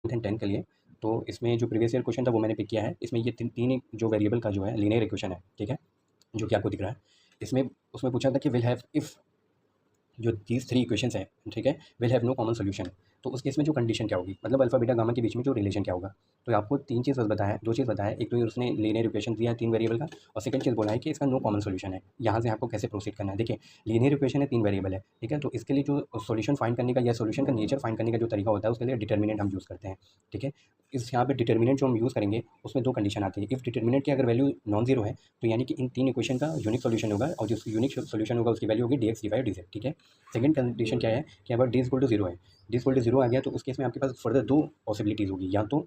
10 के लिए। तो इसमें जो प्रीवियस ईयर क्वेश्चन था वो मैंने पिक किया है। इसमें ये तीन जो वेरिएबल का जो है लीनियर इक्वेशन है, ठीक है, जो कि आपको दिख रहा है। इसमें उसमें पूछा था कि विल हैव इफ़ जो दीज थ्री इक्वेशंस हैं, ठीक है, will have no common solution. तो उस केस में जो कंडीशन क्या होगी, मतलब अल्फा बीटा गामा के बीच में जो रिलेशन क्या होगा। तो आपको तीन चीज़ बस बताया, दो चीज़ बताया, एक तो ये उसने लीनियर इक्वेशन दिया है तीन वेरिएबल का, और सेकंड चीज़ बोला है कि इसका नो कॉमन सोल्यूशन है। यहाँ से आपको कैसे प्रोसीड करना है। देखिए, लीनियर इक्वेशन है, तीन वेरिएबल है, ठीक है, तो इसके लिए जो सोल्यूशन फाइंड करने का या सोल्यूशन का नेचर फाइंड करने का जो तरीका होता है उसके लिए डिटर्मिनेंट हम यूज़ करते हैं, ठीक है। इस यहाँ पे डिटर्मिनेंट जो हम यूज़ करेंगे उसमें दो कंडीशन आती है। इफ़ डिटर्मिनेंट की अगर वैल्यू नॉन जीरो है तो यानी कि इन तीन इक्वेशन का यूनिक सोल्यूशन होगा, और जो यूनिक सोल्यूशन होगा उसकी वैल्यू होगी D X D Y D Z, ठीक है। सेकंड कंडीशन क्या है कि अगर डी इक्वल टू जीरो है, डी इक्वल टू जीरो आ गया तो उस केस में आपके पास फर्दर दो पॉसिबिलिटीज़ होगी, या तो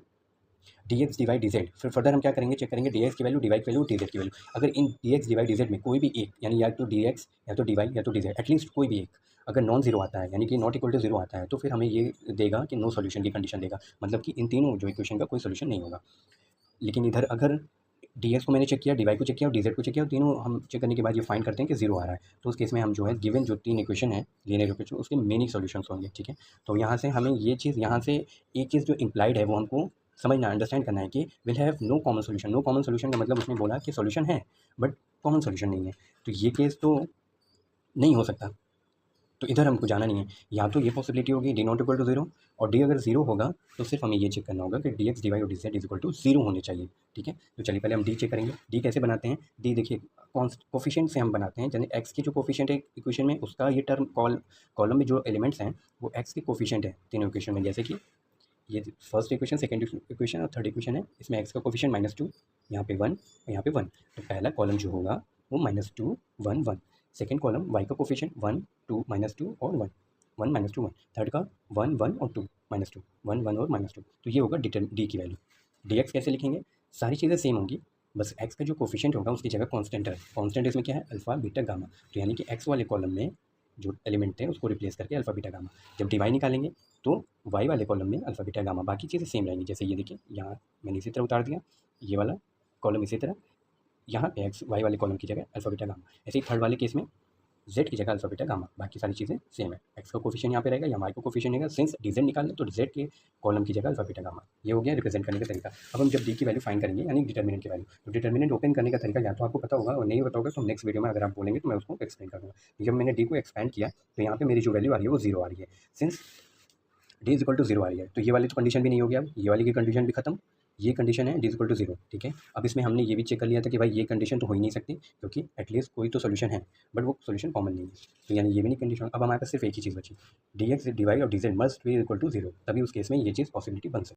D X D Y D Z, फिर फर्दर हम क्या करेंगे, चेक करेंगे डी एक्स की वैल्यू, डी वाई की वैल्यू, डी जेड की वैल्यू। अगर इन D X D Y D Z में कोई भी एक, यानी या तो डी एक्स या तो डी वाई या तो डी जेड, एटलीस्ट कोई भी एक अगर नॉन जीरो आता है, यानी कि नॉट इक्वल टू जीरो आता है, तो फिर हमें ये देगा कि नो सोल्यूशन की कंडीशन देगा, मतलब कि इन तीनों जो इक्वेशन का कोई सोल्यूशन नहीं होगा। लेकिन इधर अगर डी एक्स को मैंने चेक किया, डी वाई को चेक किया और डी जेड को चेक किया, और तीनों हम चेक करने के बाद ये फाइंड करते हैं कि जीरो आ रहा है, तो उस केस में हम जो है गिवन जो तीन इक्वेशन है लीनियर इक्वेशन उसके मेनी सॉल्यूशंस होंगे, ठीक है। तो यहाँ से हमें ये चीज़, यहाँ से एक चीज़ जो इम्प्लाइड है वो हमको समझना, अंडरस्टैंड करना है कि will have no common solution. No common solution का मतलब उसने बोला कि सोल्यूशन है बट कॉमन सोल्यूशन नहीं है, तो ये केस तो नहीं हो सकता। तो इधर हमको जाना नहीं है, या तो ये पॉसिबिलिटी होगी D not equal to zero, और डी अगर जीरो होगा तो सिर्फ हमें ये चेक करना होगा कि डी एक्स डी वाई और D Z is equal to zero होने चाहिए, ठीक है। तो चलिए पहले हम डी चेक करेंगे। डी कैसे बनाते हैं, डी देखिए कोफिशिएंट से हम बनाते हैं, जैसे एक्स की जो कोफिशिएंट है इक्वेशन में उसका ये टर्म कॉलम में जो एलिमेंट्स हैं वो एक्स के कोफिशिएंट है तीनों इक्वेशन में। जैसे कि ये फर्स्ट इक्वेशन, सेकंड इक्वेशन और थर्ड इक्वेशन है, इसमें एक्स का कोफिशिएंट -2, यहाँ पे 1 और यहाँ पे 1। तो पहला कॉलम जो होगा वो -2 1 1। सेकंड कॉलम वाई का कोफिशिएंट 1 2 -2 और 1 1 -2 1। थर्ड का 1 1 और 2 -2 1 1 और -2। तो ये होगा डी की वैल्यू। डी एक्स कैसे लिखेंगे, सारी चीज़ें सेम होंगी, बस एक्स का जो कोफिशिएंट होगा उसकी जगह कांस्टेंट है। कांस्टेंट इसमें क्या है, अल्फा बीटा गामा। तो यानी कि एक्स वाले कॉलम में जो एलिमेंट थे उसको रिप्लेस करके अल्फा बीटा गामा। जब डी वाई निकालेंगे तो वाई वाले कॉलम में अल्फा बीटा गामा, बाकी चीज़ें सेम रहेंगी। जैसे ये देखिए, यहाँ मैंने इसी तरह उतार दिया, ये वाला कॉलम इसी तरह, यहाँ पे एक्स वाई वाले कॉलम की जगह अल्फा बीटा गामा। ऐसे ही थर्ड वाले केस में जेड की जगह अल्फा बीटा गामा, बाकी सारी चीज़ें सेम है। एक्स का कोफिशिएंट यहाँ पे रहेगा या वाई का कोफिशिएंट रहेगा, सिंस डी जेड निकालना तो जेड के कॉलम की जगह अल्फा बीटा गामा। ये हो गया रिप्रेजेंट करने का तरीका। अब हम जब डी की वैल्यू फाइंड करेंगे, यानी डिटर्मिनेंट की वैल्यू, तो डिटर्मिनेंट ओपन करने का तरीका या तो आपको पता होगा, और नहीं पता होगा तो नेक्स्ट वीडियो में अगर आप बोलेंगे तो मैं उसको एक्सप्लेन करूँगा। जब मैंने डी को एक्सपेंड किया तो यहाँ पे मेरी जो वैल्यू आ रही है वो जीरो आ रही है, since D is equal to zero आ रही है, तो ये वाली तो कंडीशन भी नहीं होगी। अब ये वाली की कंडीशन भी खत्म, ये कंडीशन है D is equal to zero, ठीक है। अब इसमें हमने ये भी चेक कर लिया था कि भाई ये कंडीशन तो हो ही नहीं सकती, क्योंकि एटलीस्ट कोई तो सोल्यूशन है बट वो सोल्यूशन कॉमन नहीं है, तो यानी ये भी नहीं कंडीशन। अब हमारे पास सिर्फ एक ही चीज़ बची, डी एक्स डी वाई और D Z must be equal to zero, तभी उस केस में ये चीज़ पॉसिबिलिटी बन सकती है।